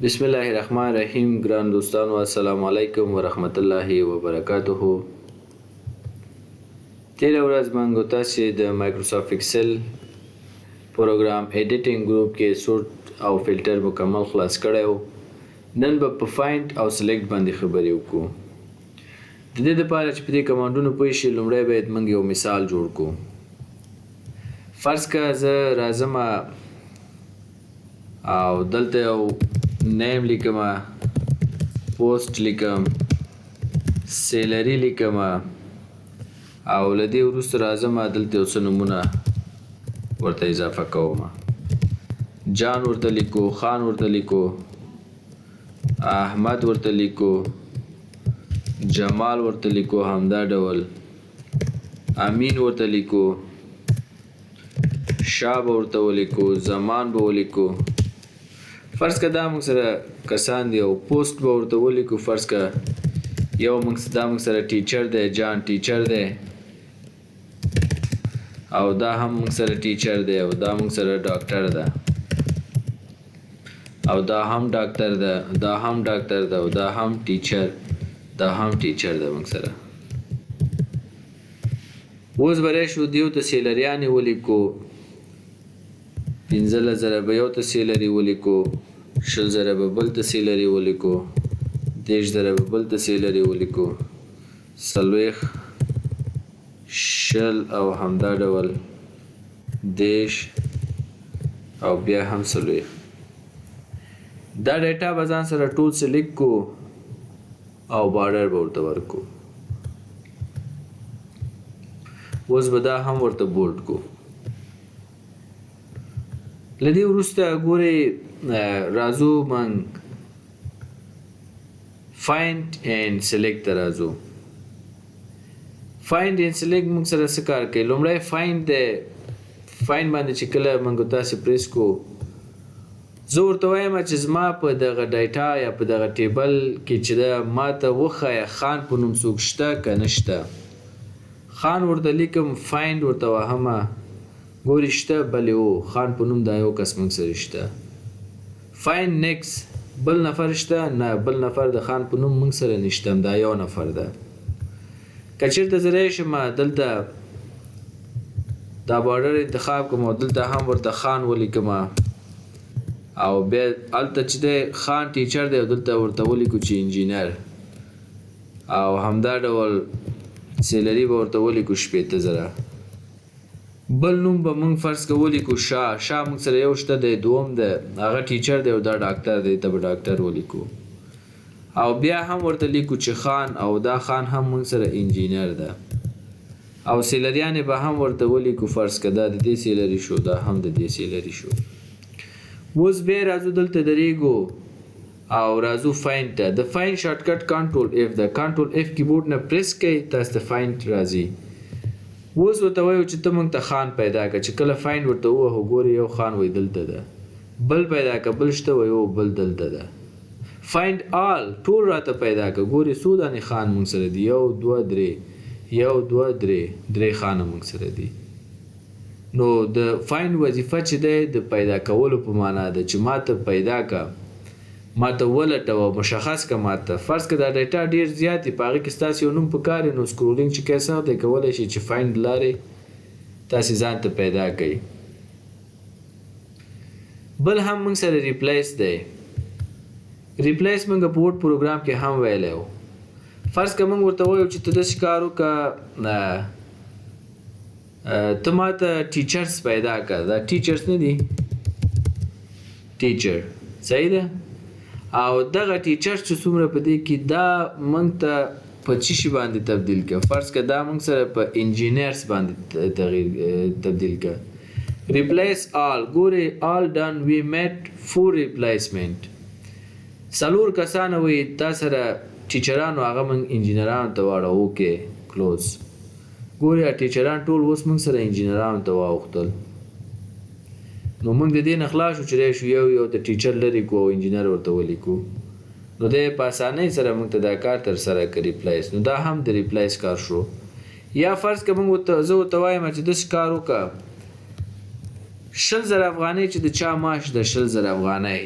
بسم الله الرحمن الرحیم. ګران دوستانو السلام علیکم ورحمت الله وبرکاته. تیره ورځ موږ تاسو د مایکروسافټ ایکسل پروګرام ایډیټینګ ګروپ کې سورت او فلټر مکمل خلاص کړی و. نن به په فایند او سلیکټ باندې خبرې وکړو. د دې لپاره چې په دې کمانډونو پوه شئ لومړی باید موږ یو مثال جوړ کړو. فرض که زه راځم او دلته یو نیم لیکم، پوسټ لیکم، سیلری لیکم او له دې وروسته راځم دلته یو څه نومونه ورته اضافه کوم. جان ورته لیکو، خان ورته لیکو، احمد ورته لیکو، جمال ورته لیکو، همدا ډول امین ورته لیکو، شاه به ورته ولیکو، زمان به ولیکو. فرض که دا موږ سره کسان دي او پوسټ به ورته ولیکو. فرض که دا موږ سره ټیچر دی، جان ټیچر دی او دا هم موږ سره ټیچر دی او دا موږ سره ډاکټر ده او دا هم ډاکټر ده، دا هم ډاکټر ده او دا هم ټیچر، دا هم ټیچر ده موږ سره. اوس به راشو دیو ته سیلریانې ولیکو. 15,000 به یو ته سیلري ولیکو، 20,000 به بل ته سیلري ولیکو، 30,000 به بل ته سیلري ولیکو، 40 او همدا ډول 10 او بیا هم 40. دا ډیټا به ځان سره ټول سلیکټ کو او بارډر به ورته ورکو. اوس به دا هم ورته بولډ کو. له دې وروسته ګورئ راځو موږ فایند اینډ سلیکټ ته راځو. فایند اینډ سلیکټ موږ سره څه کار کوي؟ لومړی فایند دی. فایند باندې چې کله موږ تاسې پریس کو، زه ورته وایم چې زما په دغه ډیټا یا په دغه ټیبل کې چې ده ما ته وښایه خان په نوم څوک شته که نشته. خان ورته لیکم، فایند ورته وهمه، ګورې شته، بلې و خان په نوم دا یو کس موږ سره شته. فایند نیکس، بل نفر شته؟ نه، بل نفر د خان په نوم موږ سره نشته، دا یو نفر ده. که چېرته زه راشم دلته دا بارډر انتخاب کوم او دلته هم ورته خان ولیکم او بیا هلته چې دی خان ټیچر دی او دلته ورته ولیکو چې انجینر او همدا ډول سیلري به ورته ولیکو 15,000. بل نوم به موږ فرض که ولیکو شاه. شاه موږ سره یو شته دی، دوم دی، هغه ټیچر دی او دا ډاکټر دی، ته به ډاکټر ولیکو. او بیا هم ورته لیکو چې خان او دا خان هم موږ سره انجینر ده. او سیلریانې به هم ورته ولیکو. فرض که دا د دې سیلري شو، دا هم د دې سیلري شو. اوس بیا راځو دلته درېږو او راځو فایند ته. د فایند شارټکټ کنټرول اف ده. کنټرول اف کیبورډ نه پریس کوئ، تاسو ته فایند راځي. اوس ورته وایو چې ته موږ ته خان پیدا کړه. چې کله فایند ورته ووهو ګورې یو خان وایي دلته ده، بل پیدا کړه، بل شته وایي او بل دلته ده. فایند آل، ټول راته پیدا کړه. ګورې څو دانې خان موږ سره دي؟ 1 2 3، 1 2 3، 3 خانه موږ سره دي. نو د فایند وظیفه چې دی د پیدا کولو په معنا ده چې ما ته پیدا کړه، ما ته ولټوه، مشخص که ما ته. فرض که دا ډیټا ډېر زیات دي، په هغې کې ستاسې یو نوم پکار دی، نو سکرولینګ چې کوئ سخت دی، کولی شئ چې فایند لارې تاسې ځان ته پیدا کړئ. بل هم موږ سره ریپلیس دی. ریپلیس موږ په وډ پروګرام کې هم ویلی و. فرض که موږ ورته وایو چې ته داسې کار وکړه، ته ما ته ټیچرس پیدا کړه. دا ټیچرس نه دي، ټیچر صحیح ده. او دغه ټیچر چې څومره په دې کې دا موږ ته په څه شي باندې تبدیل کړه؟ فرض که دا موږ سره په انجینرس باندې تبدیل کړه. ریپلیس آل، ګورې آل ډن وی میټ 4 ریپلیسمنټ. 4 کسانه وي تا سره ټیچرانو، هغه موږ انجینرانو ته واړو. اوکې کلوز. ګورې ټیچران ټول اوس موږ سره انجینرانو ته واوښتل. نو موږ د دې نه خلاص شو چې راشو یو د ټیچر لرې کو او انجینر ورته ولیکو. نو دی په اسانۍ سره موږ ته دا کار ترسره کړي ریپلیس. نو دا هم د ریپلیس کار شو. یا فرض که زه ورته وایم چې داسې کار وکړه، 20,000 افغانۍ چې د چا معاش د 20,000 افغانۍ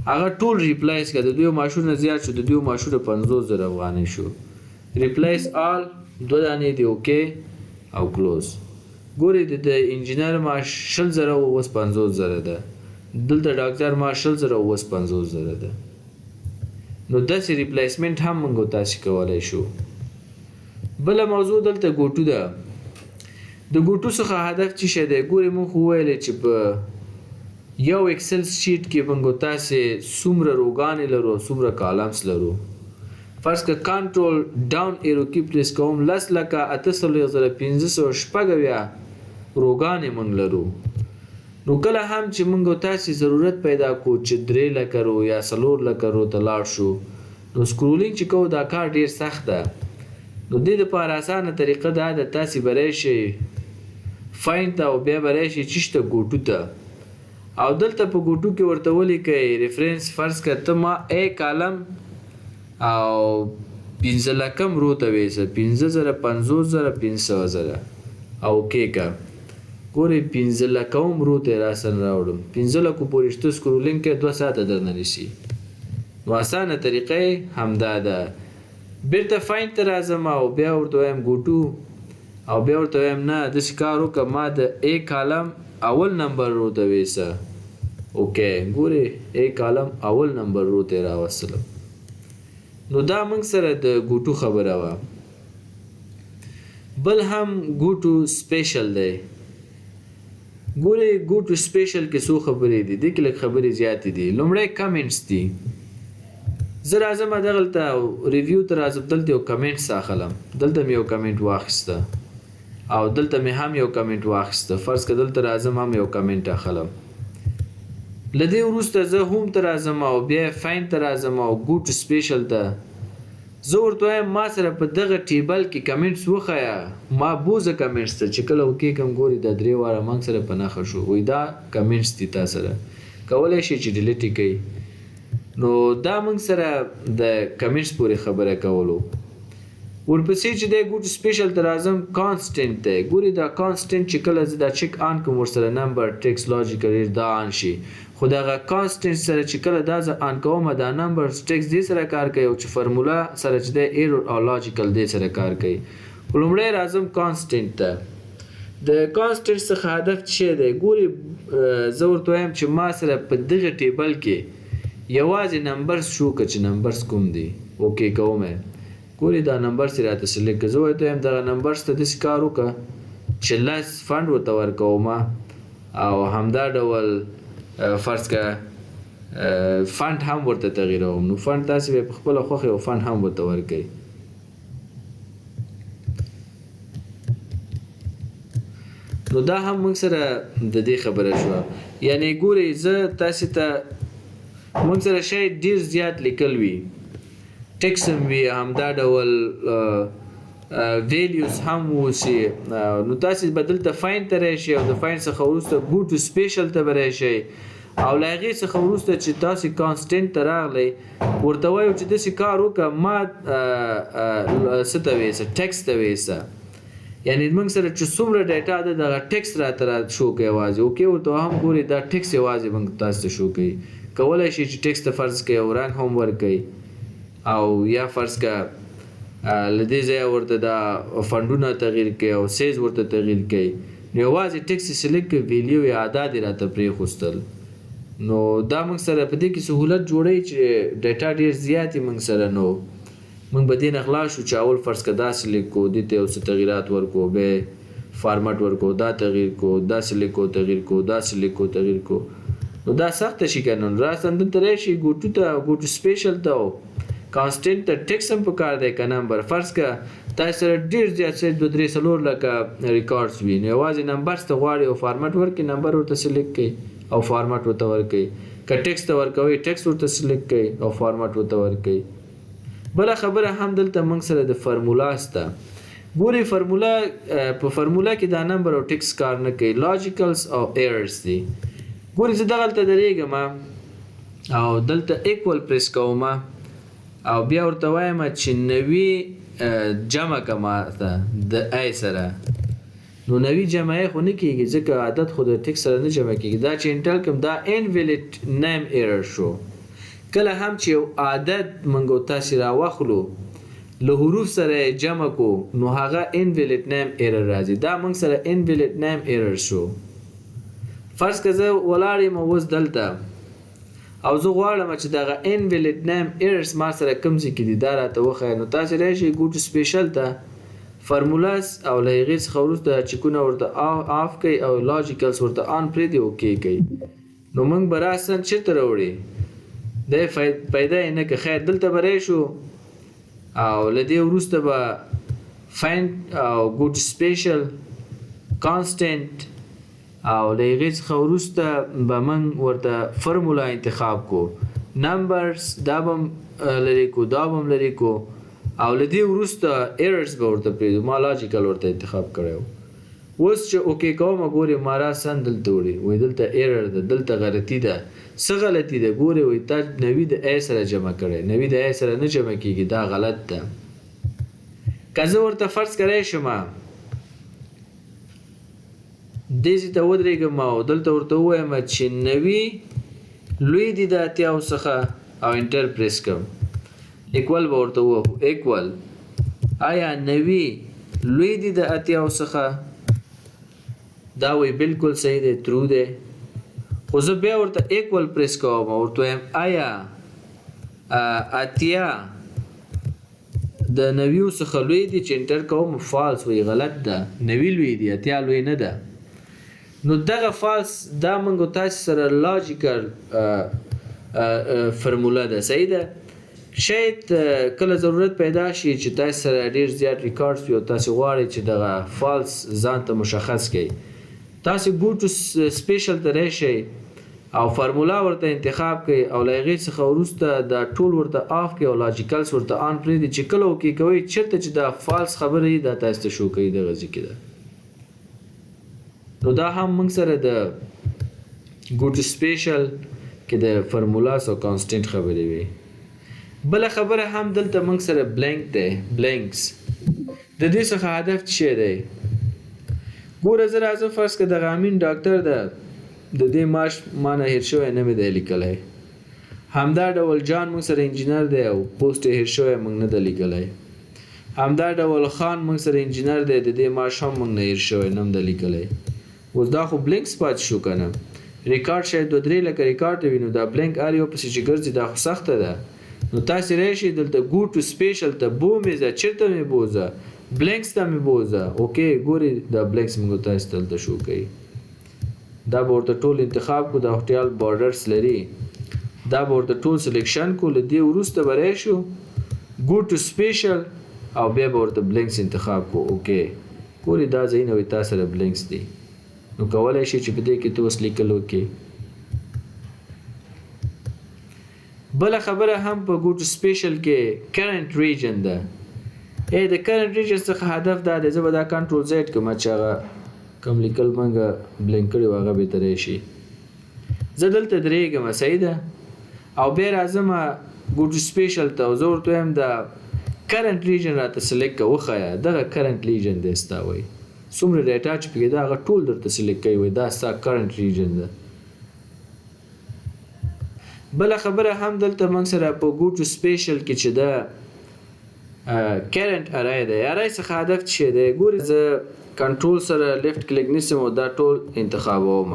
هغه ټول ریپلیس کړه، د دوی معاشونه زیات شو، د دوی معاشونه 50,000 افغانۍ شو. ریپلیس آل 2 دانې دي اوکې او کلوز. ګوري د انجینر معاش 20,000 اوس 50,000 ده، دلته ډاکټر معاش 20,000 اوس 50,000 ده. نو داسې ریپلیسمنټ هم موږ تاسو کولای شو. بل موضوع دلته ګوټو ده. د ګوټو څخه هدف څه شی دی؟ ګوري موږ وویل چې په یو ایکسل شیټ کې موږ تاسو څومره روګانې لرو، څومره کالمز لرو. فرض که کنټرول ډاون ایرو کې پریس کوم 10,58,590 روګانې موږ لرو. نو کله هم چې موږ تاسو ضرورت پیدا کو چې 3 لکه رو یا 4 لکه رو ته لاړ شو، نو سکرولینګ چې کوو دا کار ډیر سخت ده. نو د دې لپاره اسانه طریقه دا ده، تاسو برای شي فایند ته او بیا برای شي چشته ګوټو ته، او دلته په ګوټو کې ورته ولیکئ ریفرنس. فرض که ته ما ا کالم او 15 لکم رو ته ویسه 50,000 50,000 500,000 او کېکه. ګورې 15 لکوم رو ته راسن راوړم، 15 لکو پورې شته سکرولینګ کې 2 ساعته درنه نیسي. نو اسانه طریقه همدا ده. بیرته فایند ته راځم او بیا ورته وایم ګوټو، او بیا ورته وایم نه داسې کار وکړه ما د ا کالم اول نمبر رو ته ویسه اوکې. ګورې ا کالم اول نمبر رو ته راوستلم. نو دا موږ سره د ګوټو خبره وه. بل هم ګوټو سپیشل دی. ګورې ګوټو سپیشل کې څو خبرې دي، دې کې لږ خبرې زیاتې دي. لومړی کمنټس دي. زه راځم دغلته ریویو ته راځم، دلته یو کمنټس اخلم، دلته مې یو کمنټ واخیسته او دلته مې هم یو کمنټ واخیسته. فرض که دلته راځم هم یو کمنټ اخلم. له دې وروسته زه هوم ته راځم او بیا فایند ته راځم او ګوټو سپیشل ته زه ورته وایم ما سره په دغه ټیبل کې کمنټس وښیه، ما بوزه کمنټس ته چې کله وکېږم ګوري دا 3 واره موږ سره په نښه شو، وایي دا کمنټس دي تا سره، کولی شي چې ډیلیټ یې کوي. نو دا موږ سره د کمنټس پورې خبره کولو. ورپسې چې دی ګوټو سپیشل ته راځم کانسټنټ دی. ګوري دا کانسټنټ چې کله زه دا چک آن کوم ورسره نمبر ټیکس لاجیکل دا آن شي، خو دغه کانسټنټ سره چې کله دا زه آن کوم دا نمبر ټیکس دې سره کار کوي، او چې فرمولا سره چې دی ایرور او لاجیکل دې سره کار کوي. لومړی راځم کانسټنټ ته. د کانسټنټ څخه هدف څه دی؟ ګوري زه ورته وایم چې ما سره په دغه ټیبل کې یوازې نمبرز شو که چې نمبرز کوم دي اوکې کوم یې. ګوري دا نمبرز یې راته سلیکټ کړه. زه ورته وایم دغه نمبرز ته داسې کار وکړه چې لس فنډ ورته ورکوم، او همدا ډول فرض که فنډ هم ورته تغییروم. نو فنډ تاسې به په خپله خوښه یو فنډ هم ورته ورکوئ. نو دا هم موږ سره د دې خبره شوه. یعنې ګورئ زه تاسې ته موږ سره شی ډېر زیات لیکل وي، ټیکس هم وي، همدا ډول ویلیوز هم اوسي. نو تاسې به دلته فایند ته راشئ او د فایند څخه وروسته ګوټو سپیشل ته به راشئ، او له هغې څخه وروسته چې تاسې کانسټنټ ته راغلی ورته وایو چې داسې کار وکړه ما څه ته ویسه ټیکس ته ویسه. یعنې موږ سره چې څومره ډیټا ده دغه ټیکس راته را شو کوي یوازې اوکې. ورته هم ګوري دا ټیکس یوازې موږ تاسو ته شو کوي. کولی شي چې ټیکس ته فرض کوي او رنګ هم ورکوي، او یا فرض که له دې ځایه ورته دا فنډونه تغییر کوي او سیز ورته تغییر کوي. نو یوازې ټیکس یې سلیکټ کړي، ویلیو یا اعداد یې راته پرېښوستل. نو دا موږ سره په دې کې سهولت جوړوي چې ډیټا ډېر زیات یې موږ سره. نو موږ به دې نه خلاص شو چې اول فرض که دا سلیکټ کړو، دې ته یو څه تغییرات ورکړو، بیا فارمټ ورکړو، دا تغییر کړو، دا سلیکټ کړو تغییر کړو، دا سلیکټ کړو تغییر کړو. نو دا سخته شي که نه. راستن دلته راشي ګوټو ته، ګوټو سپیشل ته او کانسټنټ ته ټیکس هم پکار دی که نمبر. فرض که تاسو سره ډېر زیات څه 2 3 4 لکه ریکارډز وي، نو یوازې نمبرز ته غواړي او فارمټ ورکړي، نمبر ورته سلیکټ کړئ او فارمټ ورته ورکړئ. که ټیکس ته ورکوئ ټیکس ورته سلیکټ کړئ او فارمټ ورته ورکړئ. بله خبره هم دلته موږ سره د فرمولا سته. ګورئ فرمولا په فرمولا کې دا نمبر او ټیکس کار نه کوي، لاجیکلز او ایررز دي. ګورئ زه دغلته درېږم او دلته ایکول پریس کوم او بیا ورته وایم چې 90 جمع کما ته د ای سره. نو 90 جمع ای خو نه کېږي ځکه عدد خو د ټیکس سره نه جمع کېږي. دا چې انټل کوم دا انویلیډ نیم ایرر شو. کله هم چې یو عدد موږ تاسې راواخلو له حروف سره جمع کو نو هغه invalid name error راځي. دا موږ سره invalid name error شو. فرض که زه ولاړ یم اوس دلته او زه غواړم چې دغه invalid name errors ما سره کوم ځای کې دي دا راته وښایه. نو تاسې راشئ go to special ته فرمولاس او له هغې څخه وروسته چکونه ورته آف کوئ او لاجیکلس ورته آن پرېږدئ اوکې کوئ. نو موږ به راسن چېرته راوړي دی پیدا یې نه که. خیر دلته به راشو او له دې وروسته به find او go to special constant او له هغې څخه وروسته به موږ ورته فرمولا انتخاب کو. نمبرز دا به لرې کو دا به لرې کو او له دې وروسته ایررز به ورته پرېږدو. ما لاجیکل ورته انتخاب کړی و. اوس چې اوکې کوم ګورې ما راسن دلته وړي وایي دلته ایرر ده دلته غلطي ده. څه غلطي ده ګورې وایي تا 90 د ای سره جمع کړی 90 د ای سره نه جمع کېږي دا غلط ده. که زه ورته فرض کړی شم دې ځای ته ودرېږم او دلته ورته ووایم چې 90 لوی دي د اتیاو څخه او انټر پریس کړم ایکول به ورته ووهو ایکول آیا 90 لوی دي د اتیاو څخه دا وایي بالکل صحیح دی ترو دی. خو زه بیا ورته ایکول پریس کوم او ورته وایم آیا اتیا د 90 څخه لوی دي چې انټر کوم فالس وایي غلط ده 90 لوی دي اتیا لوی نه ده. نو دغه فالس دا موږ تاسې سره لاجیکل فرموله ده صحیح ده. شاید کله ضرورت پیدا شي چې تاسې سره ډېر زیات ریکارډز وي او تاسې غواړئ چې دغه فالس ځان ته مشخص کړئ تاسې go to special ته راشئ او فرمولا ورته انتخاب کړئ او له هغې څخه وروسته دا ټول ورته آف کړئ او لاجیکلس ورته آن پرېږدئ چې کله اوکې کوئ چېرته چې دا فالس خبره وي دا تاسې ته شو کوي دغه ځای کې ده. نو دا هم موږ سره د go to special کې د فرمولاس او کانسټنټ خبرې وي. بله خبره هم دلته موږ سره بلینک دی بلینکس د دې څخه هدف څه شی دی ګوره زه راځم فرض که دغه امین ډاکټر ده د دې معاش ما نه هېر شوی نه مې دی لیکلی. همدا ډول جان موږ سره انجینر دی او پوسټ یې هېر شوی موږ نه ده لیکلی. همدا ډول خان موږ سره انجینر دی د دې معاش هم موږ نه هېر شوی نه م ده لیکلی. اوس دا خو بلینکس پاتې شو که نه ریکارډ شاید 2-3 لکه ریکارډ وي نو دا بلینک هر یو پسې چې ګرځي دا خو سخته ده. نو تاسې راشئ دلته go to special ته بومې ځه چېرته مې بوځه بلینکس ته مې بوځه اوکې ګورې دا بلینکس موږ تاسې دلته شو کوي. دا به ورته ټول انتخاب کو دا هوټیال بارډرس لري دا به ورته ټول سلیکشن کو له دې وروسته به راشو go to special او بیا به ورته بلینکس انتخاب کو اوکې ګورې دا ځایونه وایي تا سره بلینکس دي نو کولی شي چې په دې کې ته اوس لیکل وکړې. بله خبره هم په go to special کې current region ده. د current region څخه هدف دا دی زه به دا کنټرول زیډ کوم چې هغه کوم لیکل موږ بلینک کړي و هغه بېرته راشي. زه دلته درېږم صحیح ده او بیا راځم go to special ته او زه ورته وایم د current region راته سلیکټ که وښایه دغه current region دی ستا وایي څومره ډیټا چې پکې ده هغه ټول درته سلیکټ کوي وایي دا ستا current region ده. بله خبره هم دلته موږ سره په go to special کې چې ده current array دی array څخه هدف څه شی دی ګورې زه کنټرول سره لیفټ کلیک نیسم او دا ټول انتخابوم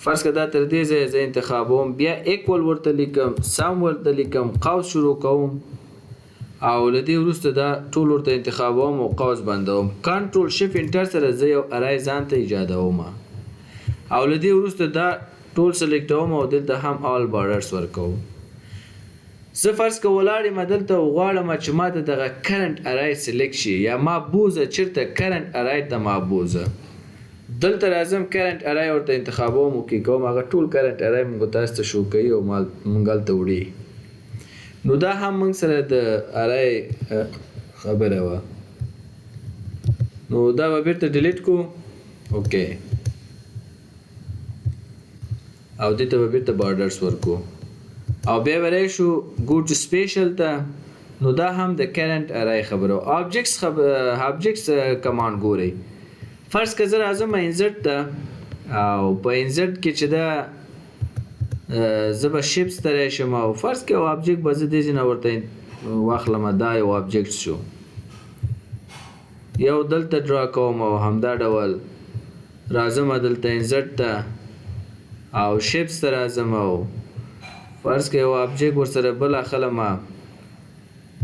فرض که دا تر دې ځایه زه انتخابوم بیا ایکول ورته لیکم سم ورته لیکم قوس شروع کوم او له دې وروسته دا ټول ورته انتخابوم او قوس بندوم کنټرول شیفټ انټر سره زه یو array ځان ته ایجادوم او له دې وروسته دا ټول سلیکټوم او دلته هم آل بارډرز ورکوم. زه فرض که ولاړ یم دلته غواړم چې ما ته دغه کرنټ ارای سلیکټ شي یا ما بوځه چېرته کرنټ ارای ته ما بوځه دلته راځم کرنټ ارای ورته انتخابوم اوکې کوم هغه ټول کرنټ ارای موږ تاسو ته شو کوي او موږ هلته وړي. نو دا هم موږ سره د ارای خبره وه. نو دا به بیرته ډیلیټ کو اوکې او دې ته به بیرته بارډرز ورکو او بیا به راشو go to special ته نو دا هم د current array خبره objects کمانډ ګورئ. فرض که زه راځم insert ته او په insert کې چې دا زه به شیپس ته راشم او فرض کړه یو آبجیکټ به زه دې ځای نه ورته واخلم دا یو آبجیکټ شو یو دلته ډرا کوم او همدا ډول راځم دلته انزرټ ته او شیپس ته راځم او فرض کړه یو آبجیکټ ورسره بل اخلم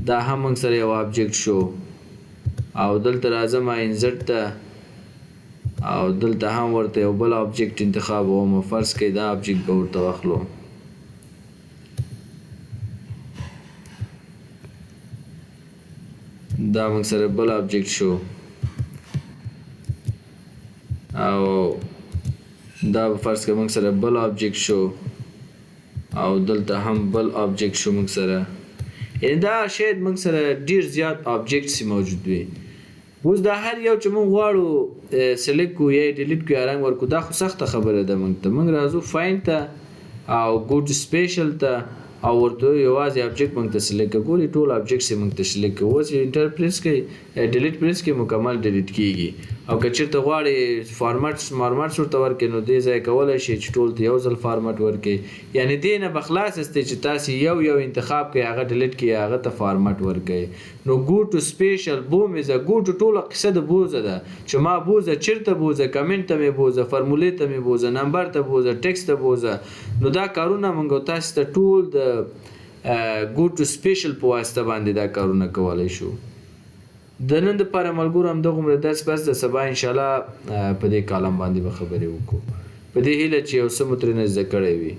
دا هم موږ سره یو آبجیکټ شو او دلته راځم انزرټ ته او دلته هم ورته یو بل آبجیکټ انتخاب کوم فرض کړئ دا آبجیکټ به ورته واخلو دا موږ سره بل آبجیکټ شو او دا فرض کړئ موږ سره بل آبجیکټ شو او دلته هم بل آبجیکټ شو موږ سره یعنی دا شاید موږ سره ډیر زیات آبجیکټس موجود وي اوس دا هر یو چې موږ غواړو سلیکټ کو یا ډیلیټ کو یا رنګ ورکو دا خو سخته خبره ده موږ ته موږ راځو فایند ته او ګو ټو سپیشل ته او ورته یوازې آبجیکټ موږ ته سلیکټ کړو ګوري ټول آبجیکټس موږ ته سلیکټ کړو اوس انټر پریس کوي ډیلیټ پریس کوي مکمل ډیلیټ کیږي او که چېرته غواړې فارمټس ورته ورکړې نو دې ځای کولی شي چې ټول ته یو ځل فارمټ ورکړي یعنې دې نه به خلاص استئ چې تاسې یو انتخاب کړئ هغه ډیلیټ کړئ هغه ته فارمټ ورکړئ نو ګو ټو سپیشل بوم از ګو ټو ټوله قصه د بوزه ده چې ما بوزه چېرته بوزه کمنټ ته مې بوزه فرمولې ته مې بوزه نمبر ته بوزه ټکسټ ته بوزه نو دا کارونه موږ تاسو ته ټول د ګو ټو سپیشل په واسطه باندې دا کارونه کولی شو د نن دپاره ملګرو همدغومره درس بس د سبا انشاءالله په دې کالم باندې به خبرې وکړو په دې هیله چې یو څه مو ترېنه زده کړی وي